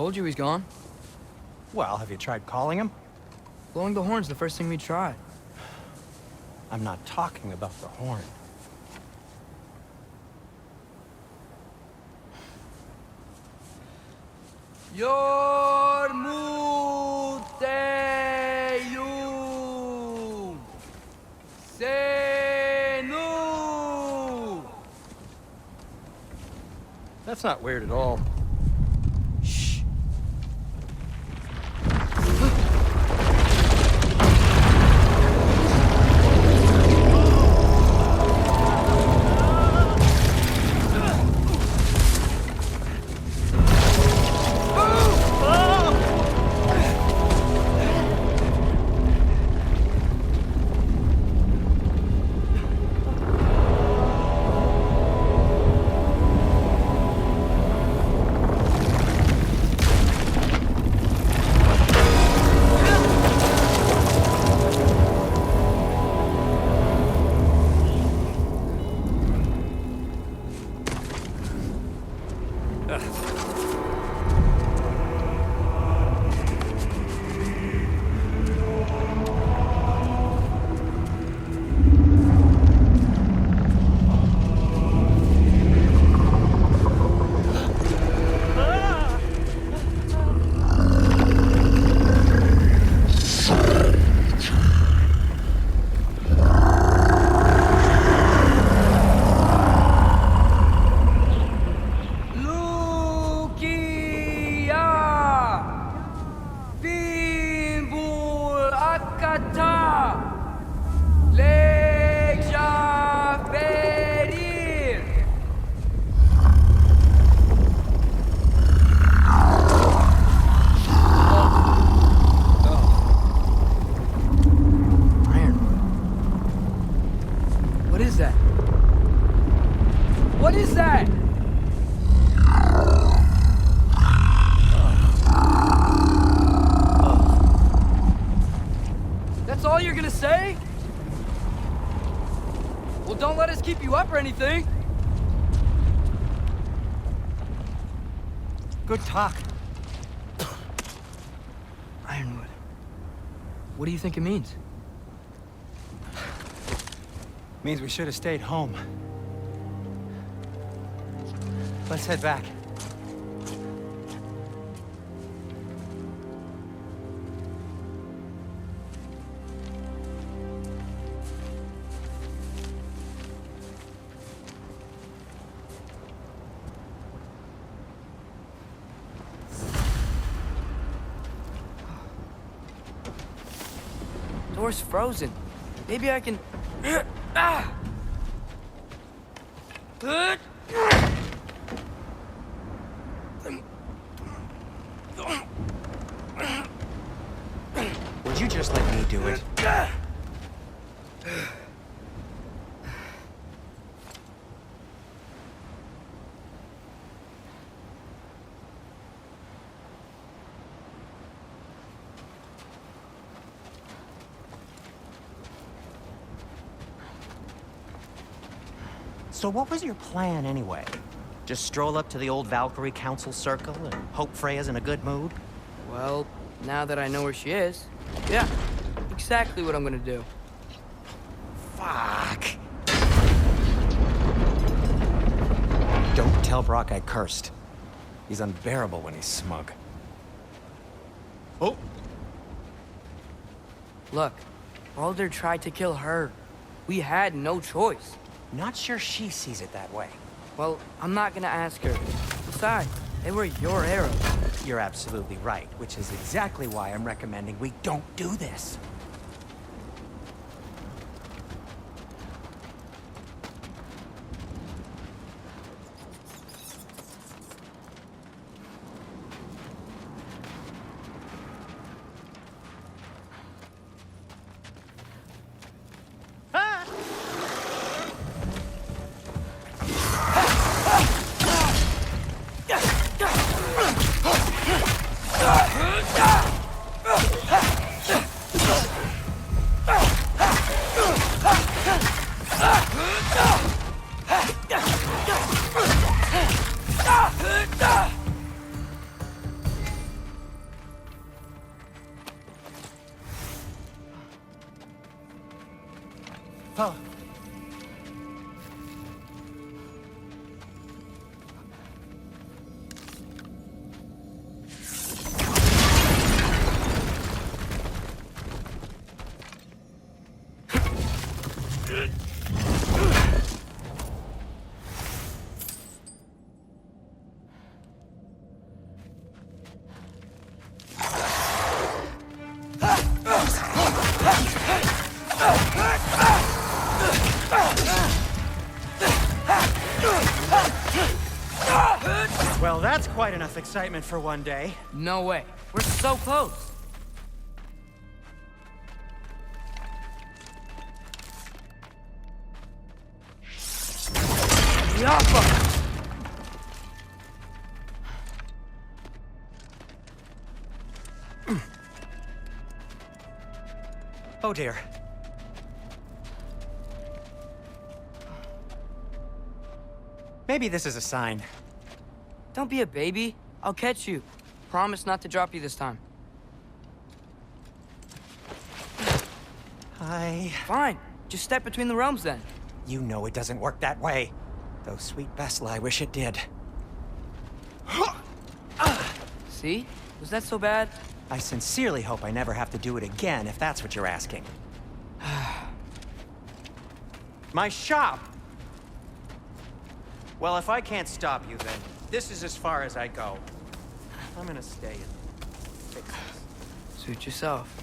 Told you he's gone. Well, have you tried calling him? Blowing the horn's the first thing we tried. I'm not talking about the horn. Yormuteum Senu. That's not weird at all. Shh. What is that? What is that? That's all you're gonna say? Well, don't let us keep you up or anything. Good talk. Ironwood. What do you think it means? Means we should have stayed home. Let's head back. Door's frozen. Maybe I can... Ah! Would you just let me do it? So what was your plan anyway? Just stroll up to the old Valkyrie Council circle and hope Freya's in a good mood? Well, now that I know where she is, yeah, exactly what I'm gonna do. Fuck. Don't tell Brock I cursed. He's unbearable when he's smug. Oh! Look, Baldur tried to kill her. We had no choice. Not sure she sees it that way. Well, I'm not gonna ask her. Besides, they were your arrows. You're absolutely right, which is exactly why I'm recommending we don't do this. Oh. Well, that's quite enough excitement for one day. No way. We're so close. Yappa! Oh dear. Maybe this is a sign. Don't be a baby. I'll catch you. Promise not to drop you this time. Hi. Fine. Just step between the realms then. You know it doesn't work that way. Though sweet Bessel, I wish it did. See? Was that so bad? I sincerely hope I never have to do it again, if that's what you're asking. My shop! Well, if I can't stop you, then this is as far as I go. I'm gonna stay and fix this. Suit yourself.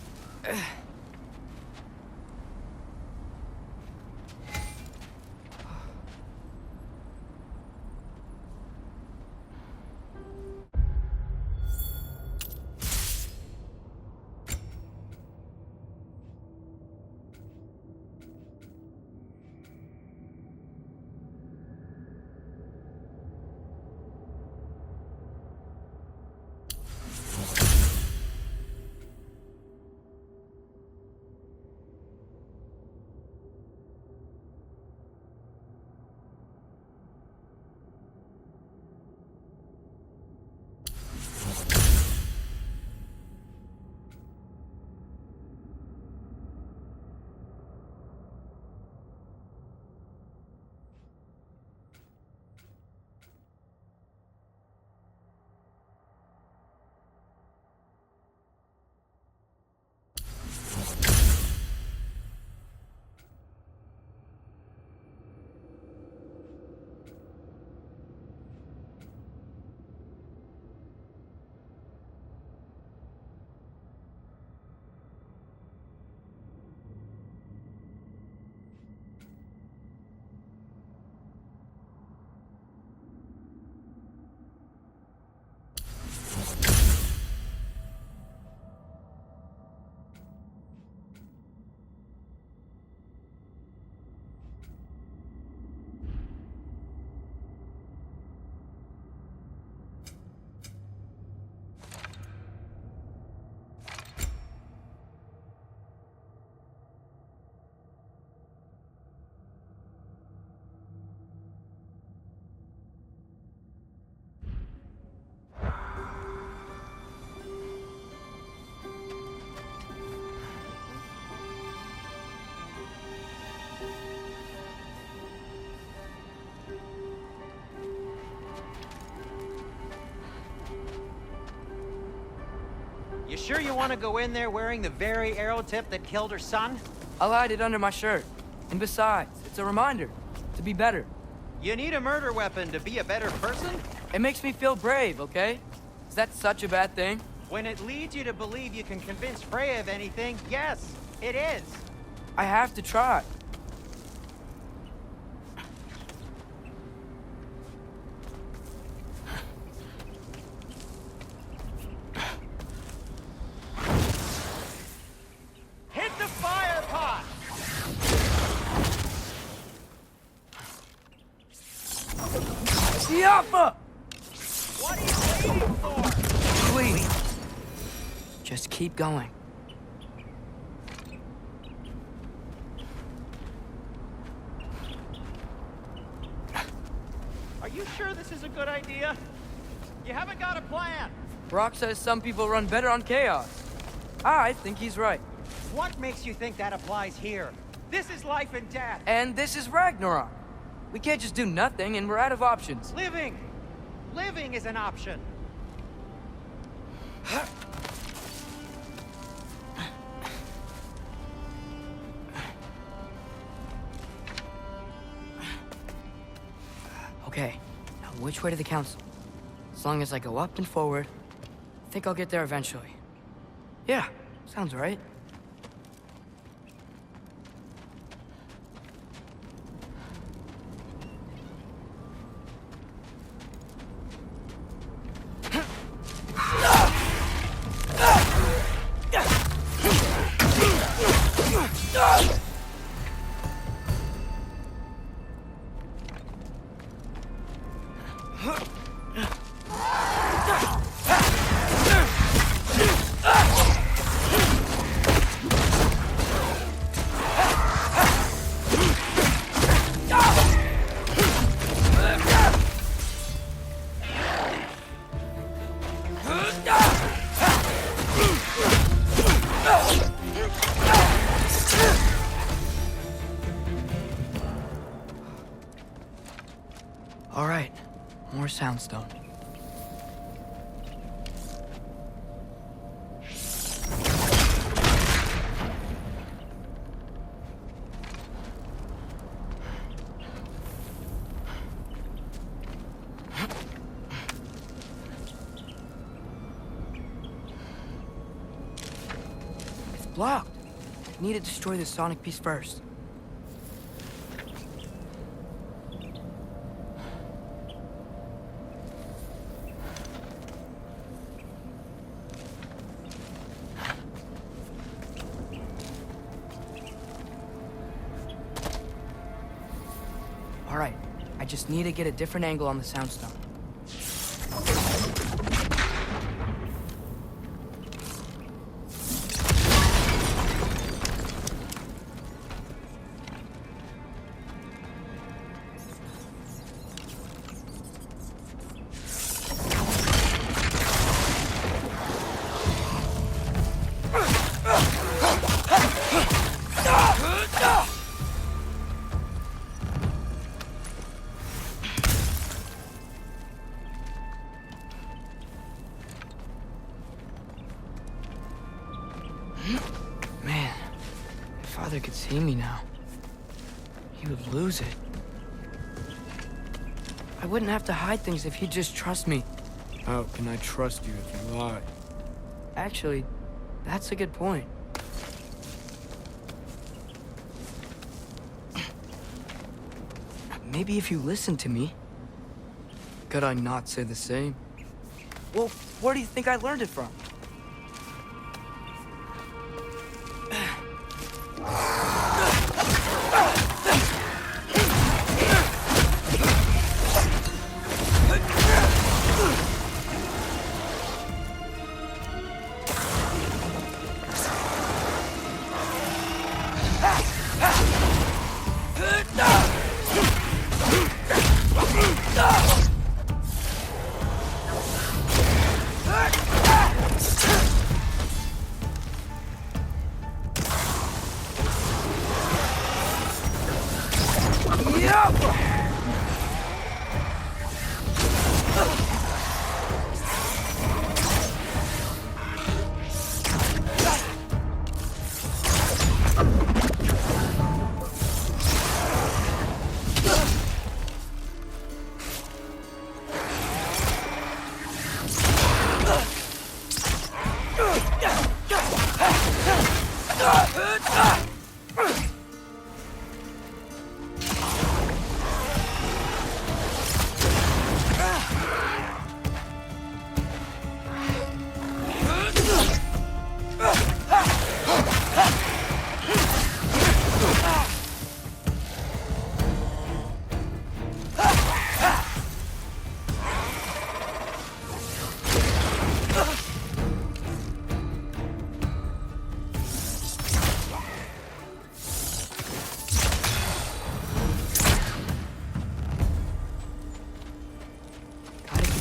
You sure you want to go in there wearing the very arrow tip that killed her son? I'll hide it under my shirt. And besides, it's a reminder to be better. You need a murder weapon to be a better person? It makes me feel brave, okay? Is that such a bad thing? When it leads you to believe you can convince Freya of anything, yes, it is. I have to try. Hit the fire pot! Yappa! What are you waiting for? Please. Just keep going. Are you sure this is a good idea? You haven't got a plan. Brock says some people run better on chaos. I think he's right. What makes you think that applies here? This is life and death. And this is Ragnarok. We can't just do nothing, and we're out of options. Living! Living is an option. Okay, now which way to the council? As long as I go up and forward, I think I'll get there eventually. Yeah, sounds right. All right, more soundstone. It's blocked. I need to destroy the sonic piece first. All right, I just need to get a different angle on the soundstone. Man, if Father could see me now, he would lose it. I wouldn't have to hide things if he'd just trust me. How can I trust you if you lie? Actually, that's a good point. Maybe if you listen to me. Could I not say the same? Well, where do you think I learned it from?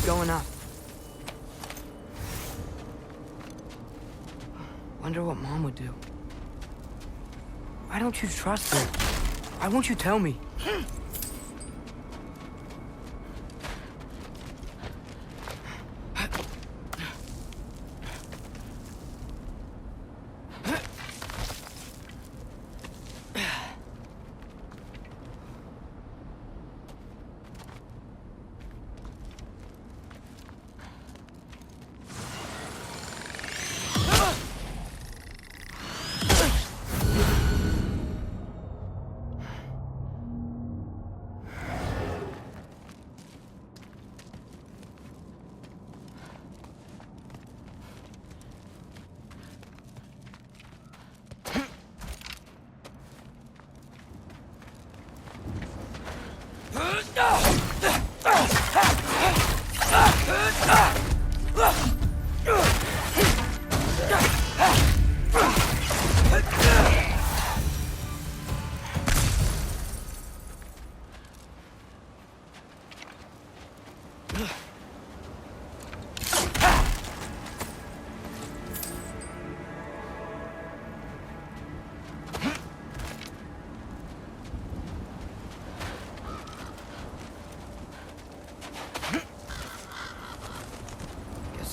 Going up. Wonder what Mom would do. Why don't you trust her? Why won't you tell me?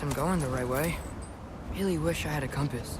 I'm going the right way. Really wish I had a compass.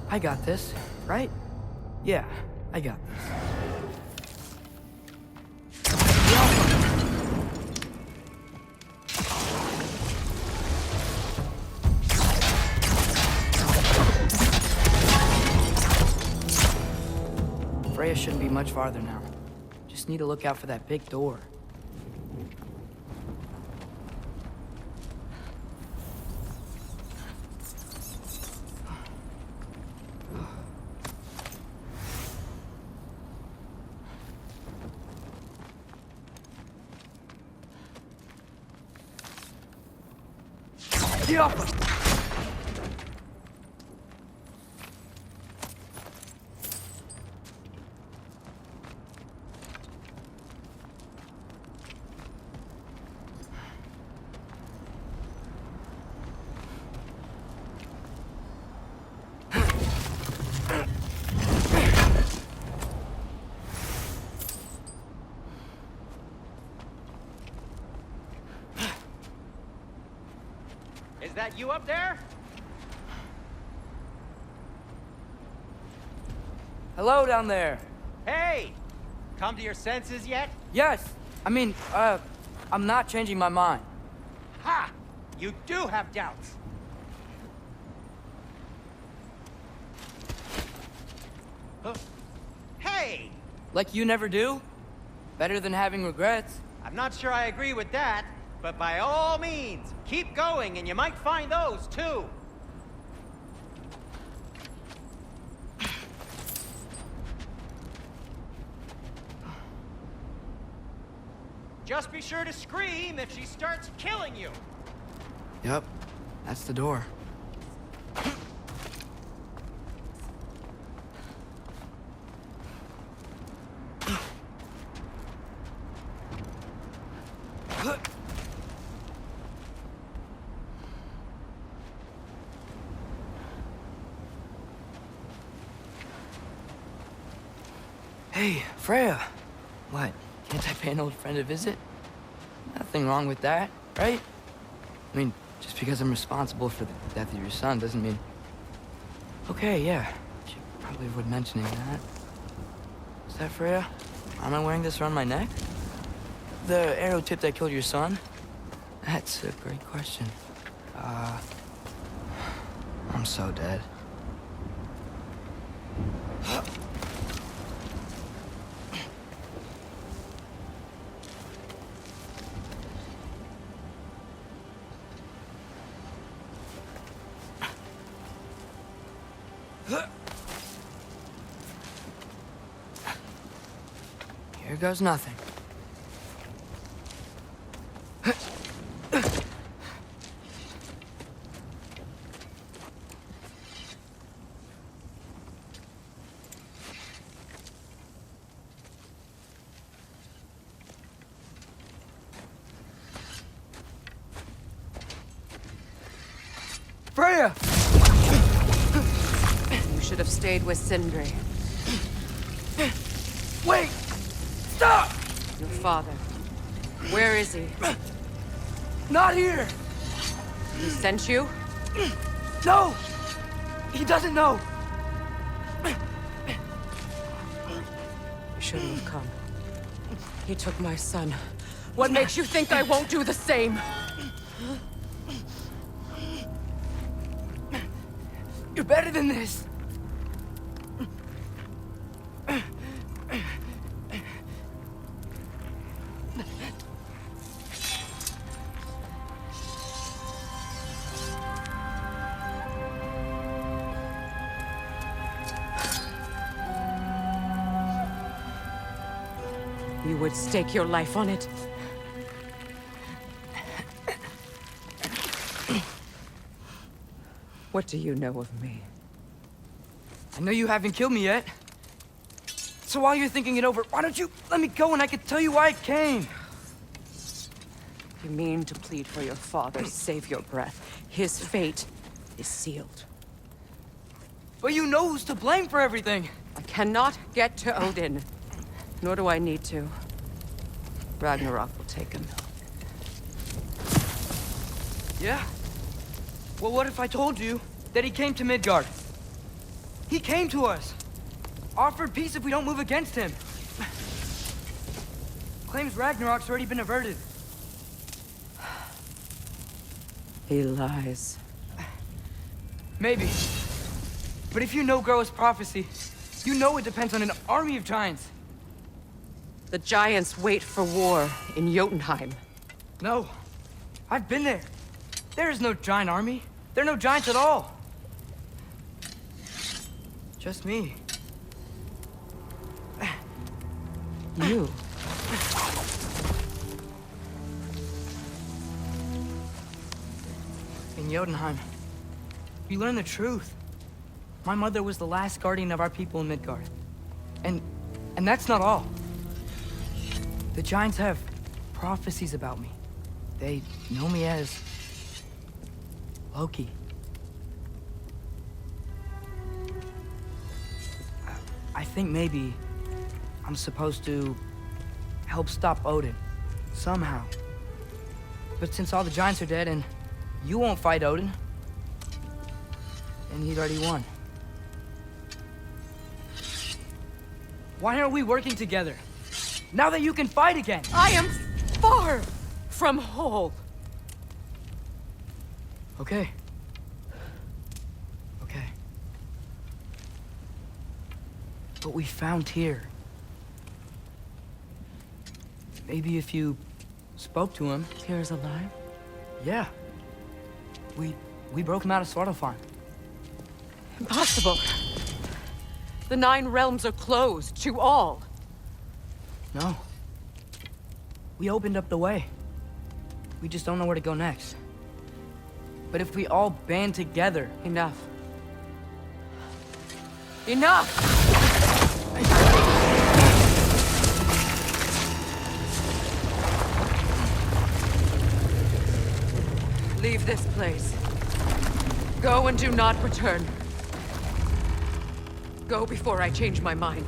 I got this, right? Yeah, I got this. Freya shouldn't be much farther now. Just need to look out for that big door. Is that you up there? Hello down there. Hey! Come to your senses yet? Yes, I mean, I'm not changing my mind. Ha! You do have doubts. Huh? Hey! Like you never do? Better than having regrets. I'm not sure I agree with that, but by all means, keep going and you might find those too. Just be sure to scream if she starts killing you. Yep, that's the door. Hey, Freya. What? Can't I pay an old friend a visit? Nothing wrong with that, right? I mean, just because I'm responsible for the death of your son doesn't mean... Okay, yeah. She probably avoid mentioning that. Is that Freya? Am I wearing this around my neck? The arrow tip that killed your son? That's a great question. I'm so dead. Here goes nothing. Freya! You should have stayed with Sindri. Wait! Stop! Your father. Where is he? Not here! He sent you? No! He doesn't know! You shouldn't have come. He took my son. What makes you think I won't do the same? You're better than this. You would stake your life on it? What do you know of me? I know you haven't killed me yet. So while you're thinking it over, why don't you let me go and I can tell you why I came? You mean to plead for your father, save your breath. His fate is sealed. But you know who's to blame for everything. I cannot get to Odin. Nor do I need to. Ragnarok will take him. Yeah? Well, what if I told you that he came to Midgard? He came to us. Offered peace if we don't move against him. Claims Ragnarok's already been averted. He lies. Maybe. But if you know Groa's prophecy, you know it depends on an army of giants. The giants wait for war in Jotunheim. No. I've been there. There is no giant army. There are no giants at all. Just me. You? In Jotunheim, we learn the truth. My mother was the last guardian of our people in Midgard. And that's not all. The giants have prophecies about me. They know me as Loki. I think maybe I'm supposed to help stop Odin, somehow. But since all the giants are dead and you won't fight Odin, and he's already won. Why aren't we working together? Now that you can fight again! I am far from whole. Okay. Okay. What we found here. Maybe if you spoke to him. Tyr's alive? Yeah. We broke him out of Svartalfheim. Impossible. The 9 realms are closed to all. No. We opened up the way. We just don't know where to go next. But if we all band together... Enough. Enough! Leave this place. Go and do not return. Go before I change my mind.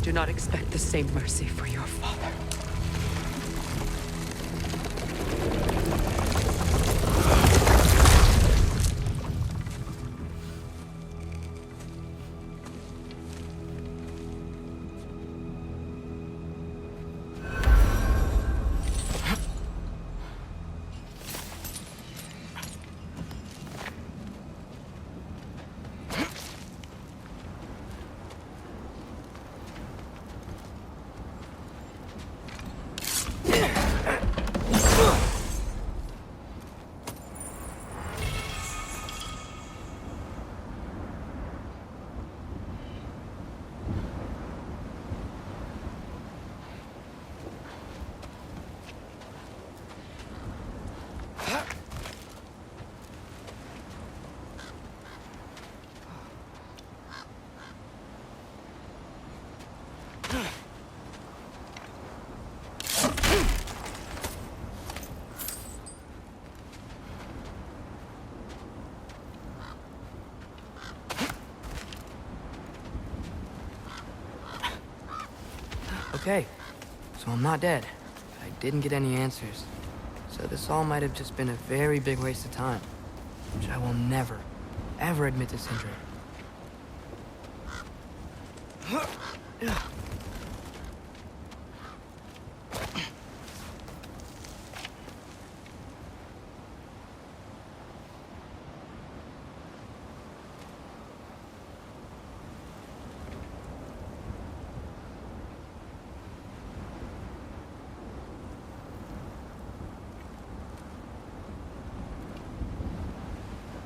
Do not expect the same mercy for your father. Okay, so I'm not dead. But I didn't get any answers. So this all might have just been a very big waste of time. Which I will never, ever admit to Sindri.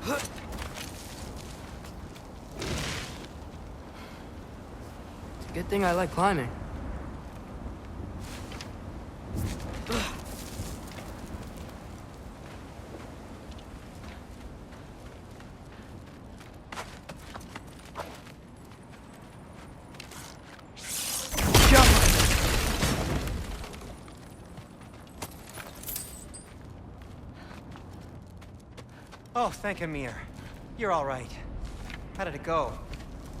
It's a good thing I like climbing. Oh, thank Amir. You're all right. How did it go?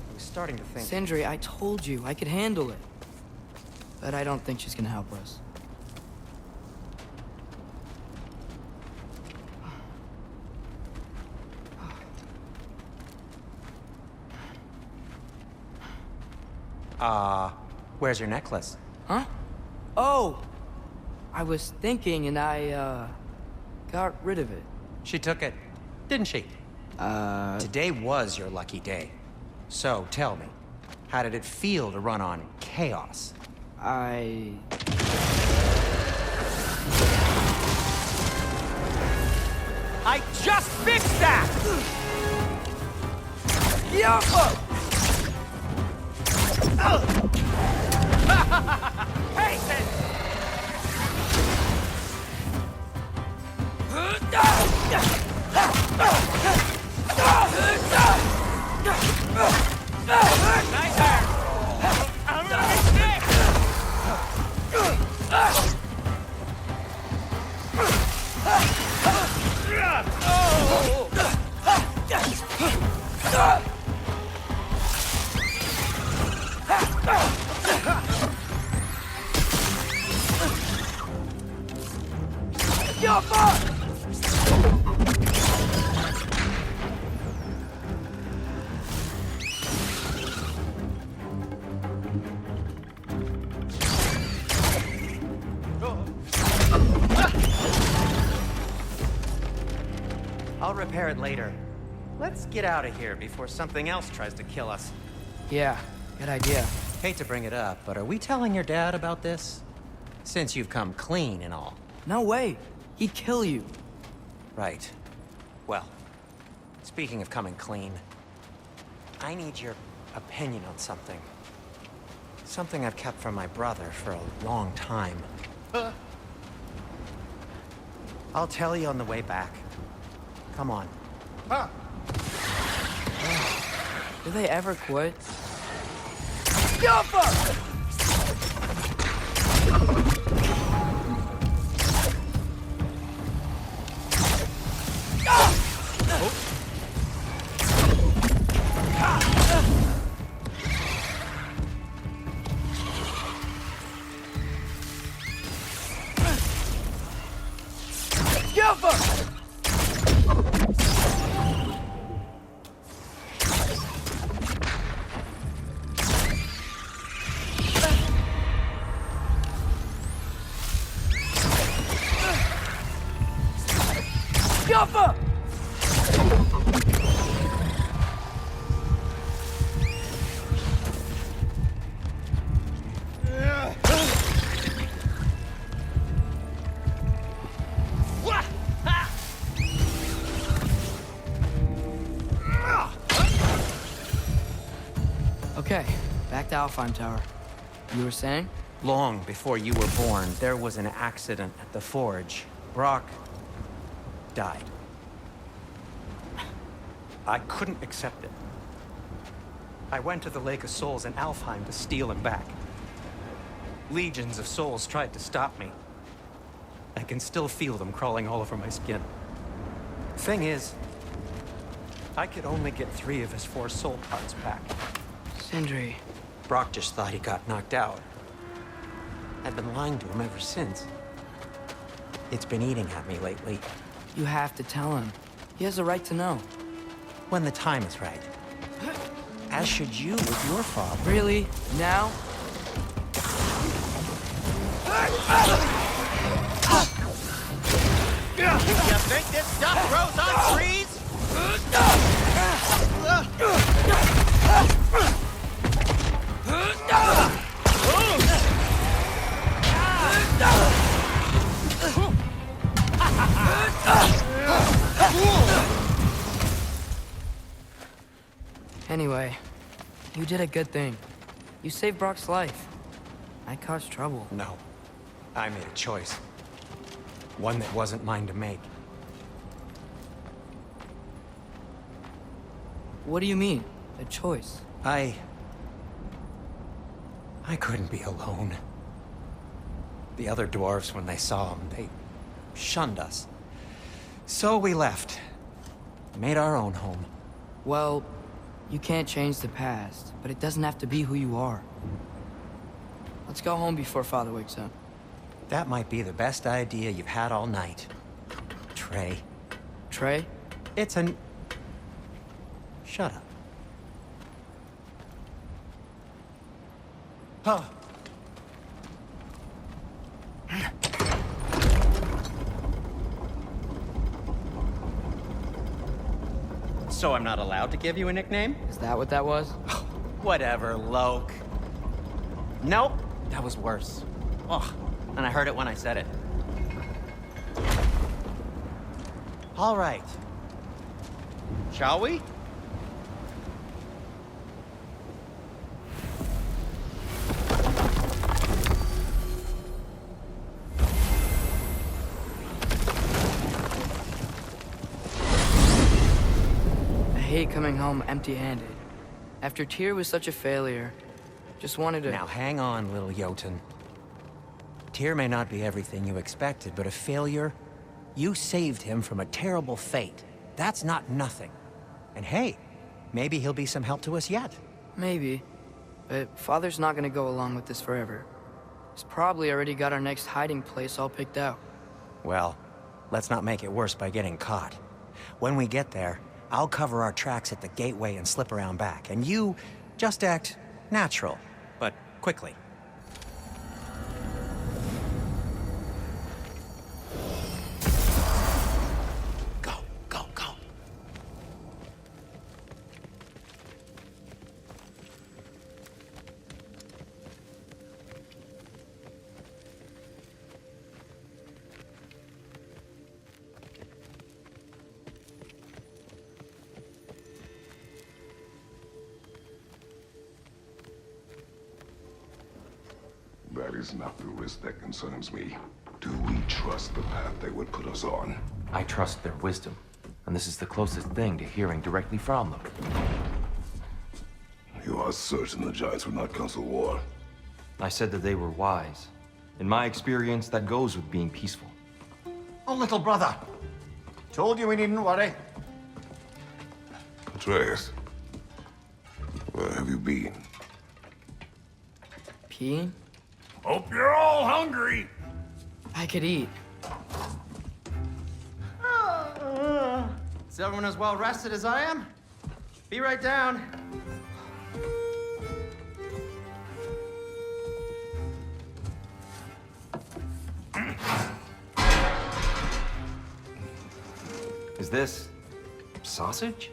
I was starting to think... Sindri, I told you I could handle it. But I don't think she's gonna help us. Where's your necklace? Huh? Oh! I was thinking and I, got rid of it. She took it, didn't she? Today was your lucky day. So, tell me, how did it feel to run on chaos? I just fixed that! Hasten! Nice there! I'm gonna be sick! I'll repair it later. Let's get out of here before something else tries to kill us. Yeah, good idea. Hate to bring it up, but are we telling your dad about this? Since you've come clean and all. No way. He'd kill you. Right. Well, speaking of coming clean, I need your opinion on something. Something I've kept from my brother for a long time. I'll tell you on the way back. Come on. Do they ever quit? Okay, back to Alfheim Tower. You were saying? Long before you were born, there was an accident at the forge. Brock died. I couldn't accept it. I went to the Lake of Souls in Alfheim to steal him back. Legions of souls tried to stop me. I can still feel them crawling all over my skin. Thing is, I could only get 3 of his 4 soul parts back. Sindri. Brock just thought he got knocked out. I've been lying to him ever since. It's been eating at me lately. You have to tell him. He has a right to know. When the time is right. As should you with your father. Really? Now? You think this stuff grows on trees? Anyway, you did a good thing. You saved Brock's life. I caused trouble. No. I made a choice. One that wasn't mine to make. What do you mean? A choice? I couldn't be alone. The other dwarves, when they saw him, they shunned us. So we left. Made our own home. Well, you can't change the past, but it doesn't have to be who you are. Let's go home before Father wakes up. That might be the best idea you've had all night. Trey. Trey? It's an... Shut up. Huh. So I'm not allowed to give you a nickname? Is that what that was? Whatever, Loke. Nope, that was worse. Ugh, and I heard it when I said it. All right. Shall we? I hate coming home empty-handed. After Tyr was such a failure, just wanted to... Now hang on, little Jotun. Tyr may not be everything you expected, but a failure? You saved him from a terrible fate. That's not nothing. And hey, maybe he'll be some help to us yet. Maybe. But Father's not gonna go along with this forever. He's probably already got our next hiding place all picked out. Well, let's not make it worse by getting caught. When we get there, I'll cover our tracks at the gateway and slip around back. And you just act natural, but quickly. Go, go, go. That is not the risk that concerns me. Do we trust the path they would put us on? I trust their wisdom, and this is the closest thing to hearing directly from them. You are certain the Giants would not counsel war? I said that they were wise. In my experience, that goes with being peaceful. Oh, little brother. Told you we needn't worry. Atreus, where have you been? Peeing? Hope you're all hungry. I could eat. Is everyone as well rested as I am? Be right down. Is this sausage?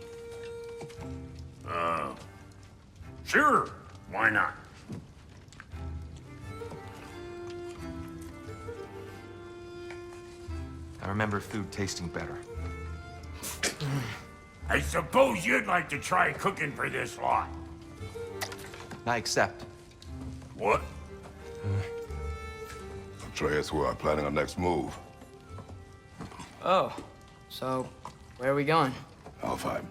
Sure. Why not? I remember food tasting better. I suppose you'd like to try cooking for this lot. I accept. What? Atreus, we are planning our next move. Oh, so where are we going? Alfheim,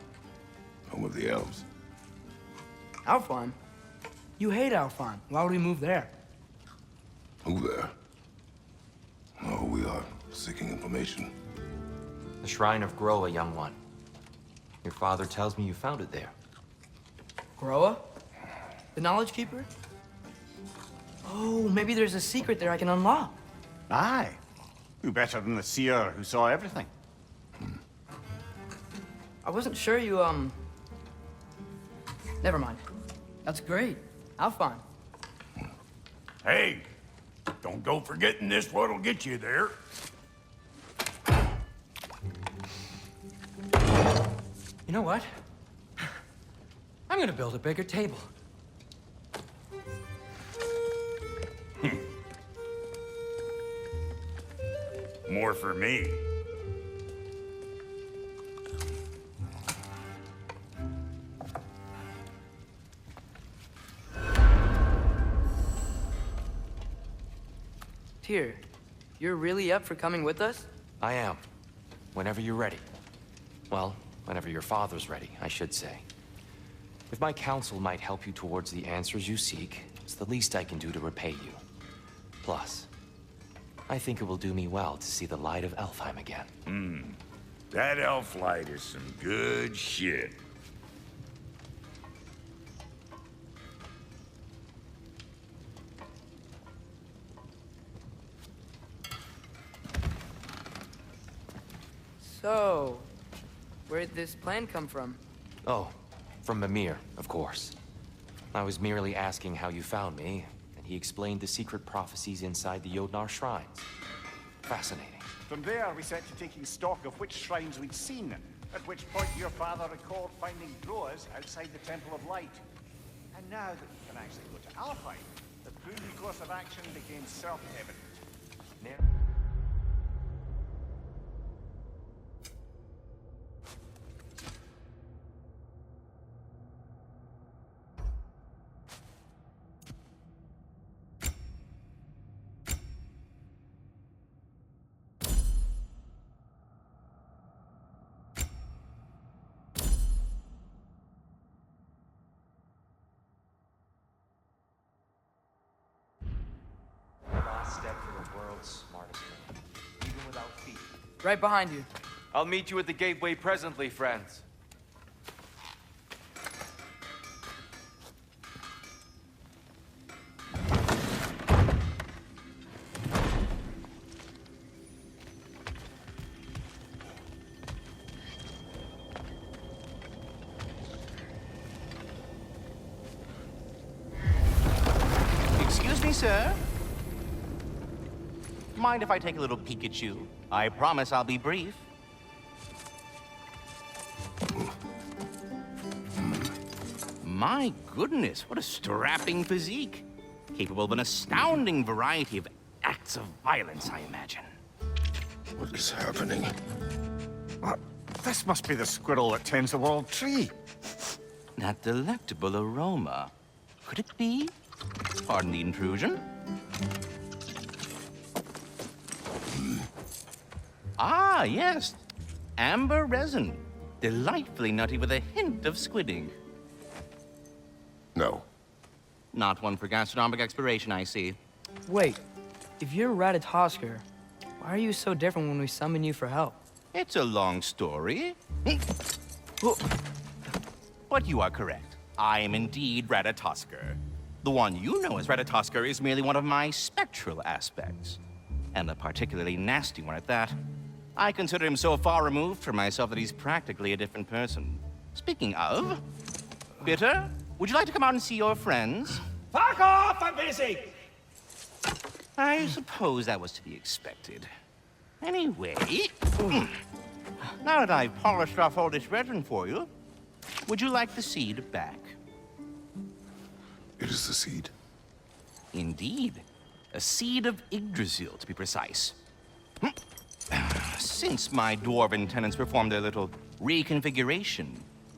home of the elves. Alfheim? You hate Alfheim. Why would we move there? Who there? Oh, we are seeking information. The Shrine of Groa, young one. Your father tells me you found it there. Groa? The Knowledge Keeper? Oh, maybe there's a secret there I can unlock. Aye. Who better than the seer who saw everything? I wasn't sure you, Never mind. That's great. Alfheim. Hey, don't go forgetting this what'll get you there. You know what? I'm gonna build a bigger table. More for me. Tyr, you're really up for coming with us? I am. Whenever you're ready. Well, whenever your father's ready, I should say. If my counsel might help you towards the answers you seek, it's the least I can do to repay you. Plus, I think it will do me well to see the light of Elfheim again. That elf light is some good shit. So, where'd this plan come from? Oh, from Mimir, of course. I was merely asking how you found me, and he explained the secret prophecies inside the Jotnar shrines. Fascinating. From there, we set to taking stock of which shrines we'd seen, at which point your father recalled finding drawers outside the Temple of Light. And now that we can actually go to Alfheim, the prudent course of action became self-evident. Step for the world's smartest man, even without feet. Right behind you. I'll meet you at the gateway presently, friends. Excuse me, sir. Mind if I take a little peek at you? I promise I'll be brief. My goodness, what a strapping physique. Capable of an astounding variety of acts of violence, I imagine. What is happening? This must be the squirrel that tends the world tree. That delectable aroma. Could it be? Pardon the intrusion. Ah, yes. Amber resin. Delightfully nutty with a hint of squidding. No. Not one for gastronomic exploration, I see. Wait, if you're Ratatoskr, why are you so different when we summon you for help? It's a long story. But you are correct. I am indeed Ratatoskr. The one you know as Ratatoskr is merely one of my spectral aspects. And a particularly nasty one at that. I consider him so far removed from myself that he's practically a different person. Speaking of... Bitter, would you like to come out and see your friends? Fuck off! I'm busy! I suppose that was to be expected. Anyway... Now that I've polished off all this resin for you, would you like the seed back? It is the seed. Indeed. A seed of Yggdrasil, to be precise. Since my dwarven tenants performed their little reconfiguration,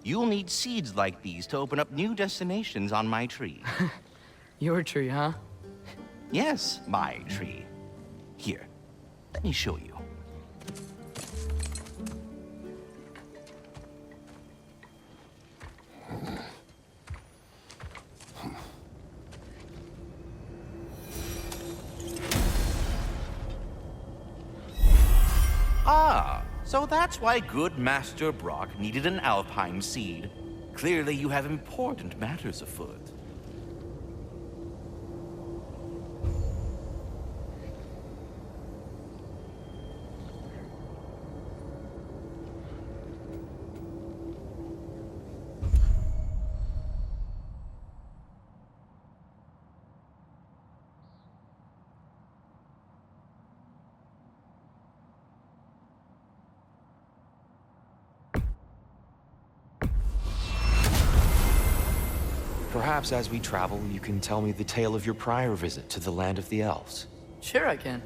you'll need seeds like these to open up new destinations on my tree. Your tree, huh? Yes, my tree. Here, let me show you. Ah, so that's why good Master Brock needed an Alfheim seed. Clearly you have important matters afoot. Perhaps as we travel, you can tell me the tale of your prior visit to the land of the elves. Sure I can.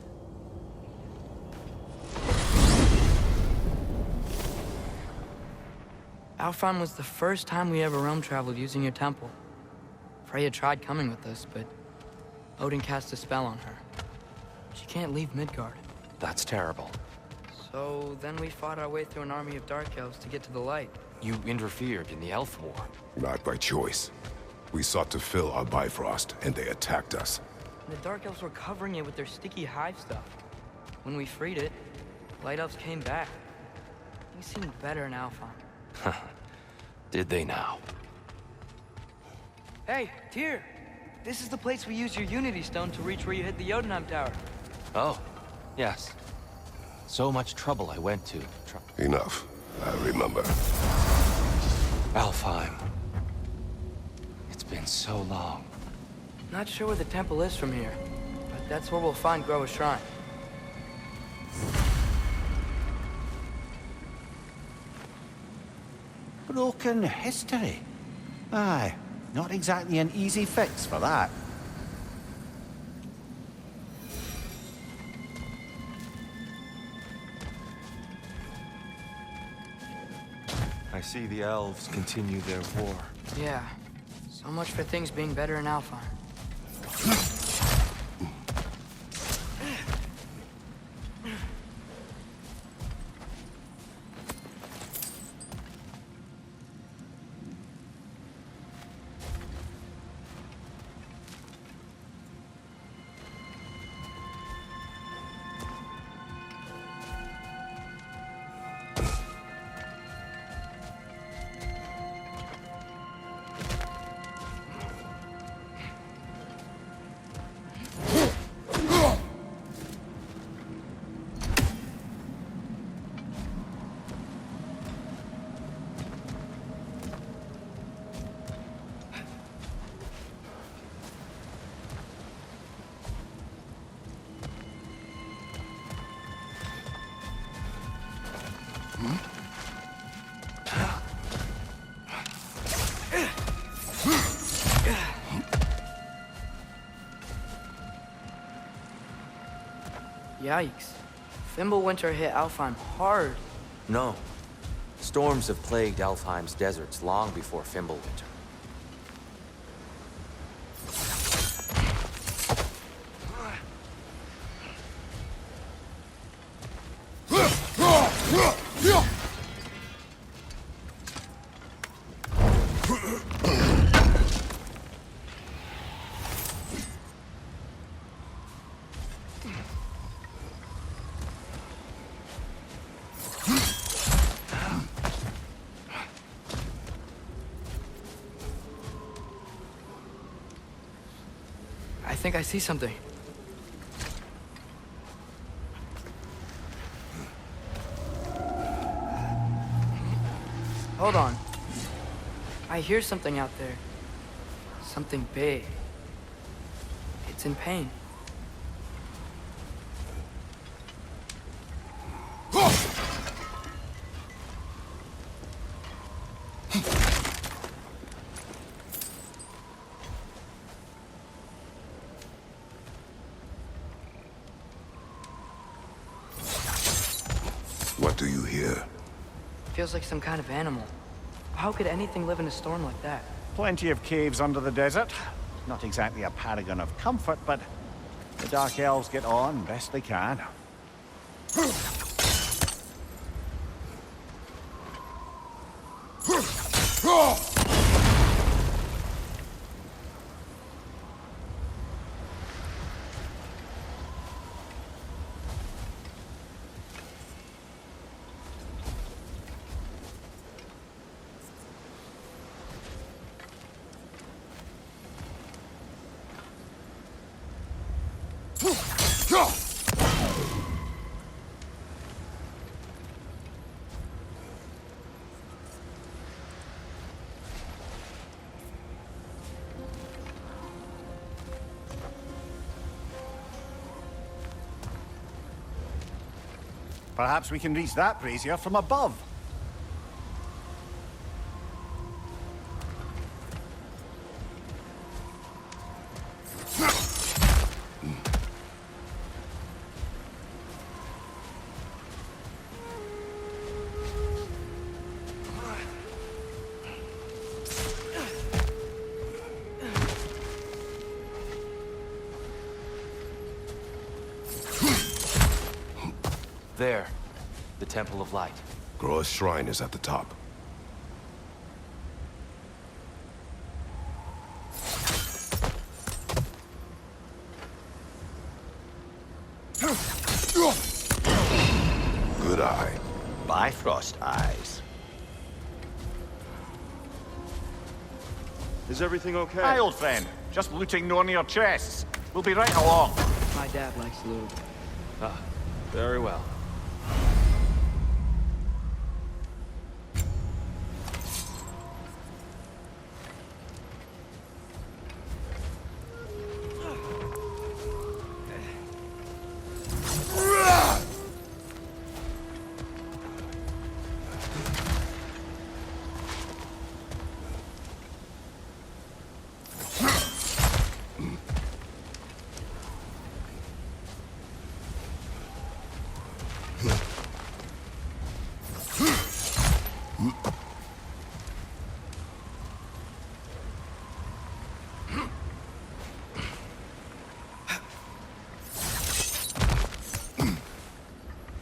Alfheim was the first time we ever realm traveled using your temple. Freya tried coming with us, but Odin cast a spell on her. She can't leave Midgard. That's terrible. So then we fought our way through an army of Dark Elves to get to the light. You interfered in the Elf War. Not by choice. We sought to fill our Bifrost, and they attacked us. And the Dark Elves were covering it with their sticky hive stuff. When we freed it, Light Elves came back. We seemed better in Alfheim. Did they now? Hey, Tyr! This is the place we used your Unity Stone to reach where you hid the Jotunheim Tower. Oh, yes. So much trouble I went to. Enough. I remember. Alfheim. It's been so long. Not sure where the temple is from here, but that's where we'll find Groa's shrine. Broken history. Aye, not exactly an easy fix for that. I see the elves continue their war. Yeah, so much for things being better in Alfheim. Yikes. Fimbulwinter hit Alfheim hard. No. Storms have plagued Alfheim's deserts long before Fimbulwinter. I think I see something. Hold on. I hear something out there. Something big. It's in pain. What do you hear? Feels like some kind of animal. How could anything live in a storm like that? Plenty of caves under the desert. Not exactly a paragon of comfort, but the Dark Elves get on best they can. Perhaps we can reach that brazier from above. There. The Temple of Light. Groa's shrine is at the top. Good eye. Bifrost eyes. Is everything okay? Hi, old friend. Just looting one of your chests. We'll be right along. My dad likes lube. Ah, very well.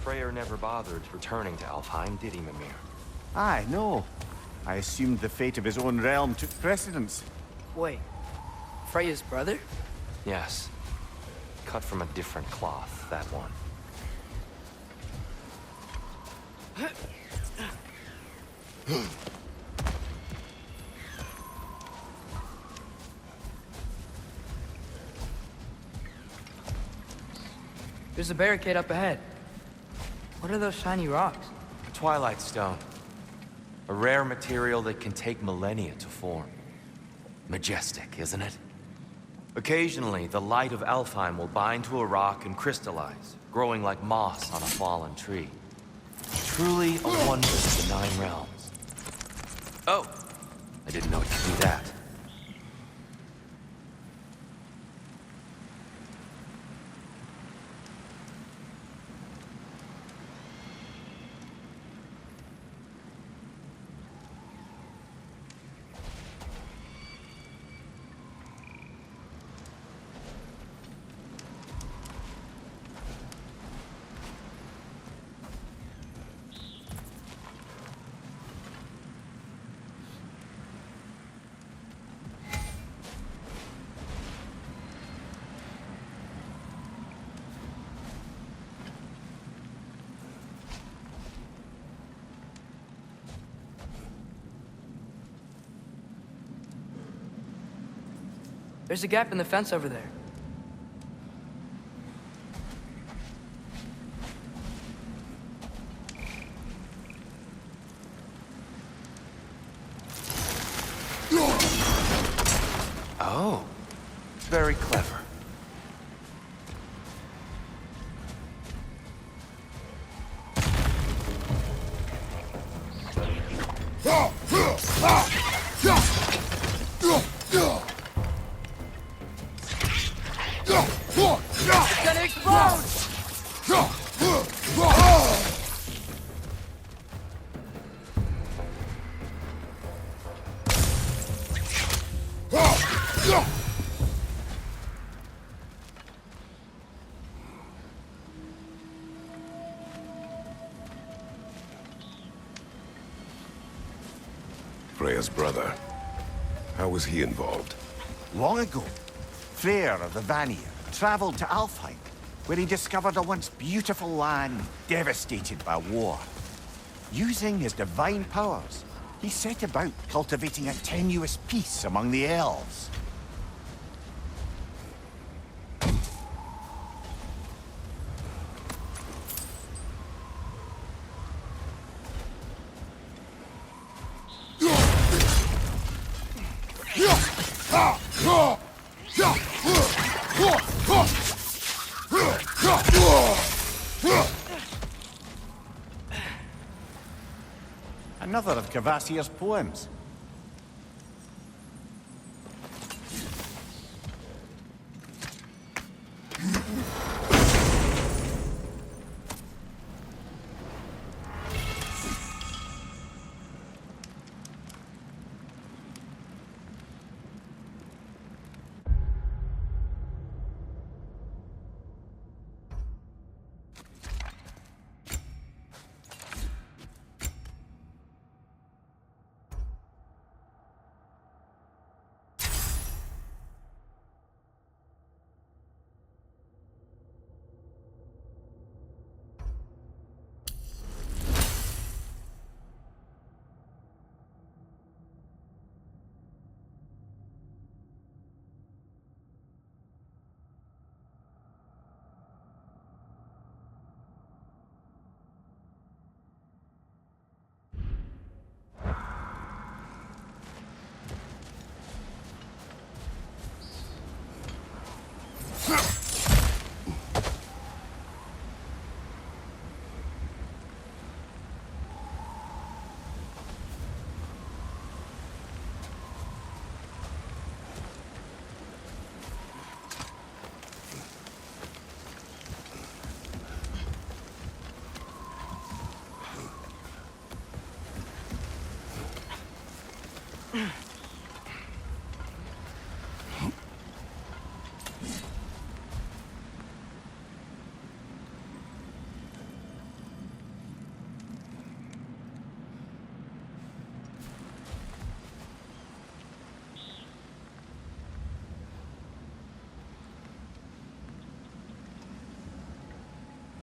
Freyr never bothered returning to Alfheim, did he, Mimir? Aye, no. I assumed the fate of his own realm took precedence. Wait, Freya's brother? Yes. Cut from a different cloth, that one. There's a barricade up ahead. What are those shiny rocks? Twilight Stone. A rare material that can take millennia to form. Majestic, isn't it? Occasionally, the light of Alfheim will bind to a rock and crystallize, growing like moss on a fallen tree. Truly a wonder of the Nine Realms. Oh, I didn't know it could do that. There's a gap in the fence over there. Oh, very clever. It's gonna explode! Freya's brother. How was he involved? Long ago, Freyr of the Vanir traveled to Alfheim, where he discovered a once beautiful land devastated by war. Using his divine powers, he set about cultivating a tenuous peace among the elves. Another of Kvasir's poems.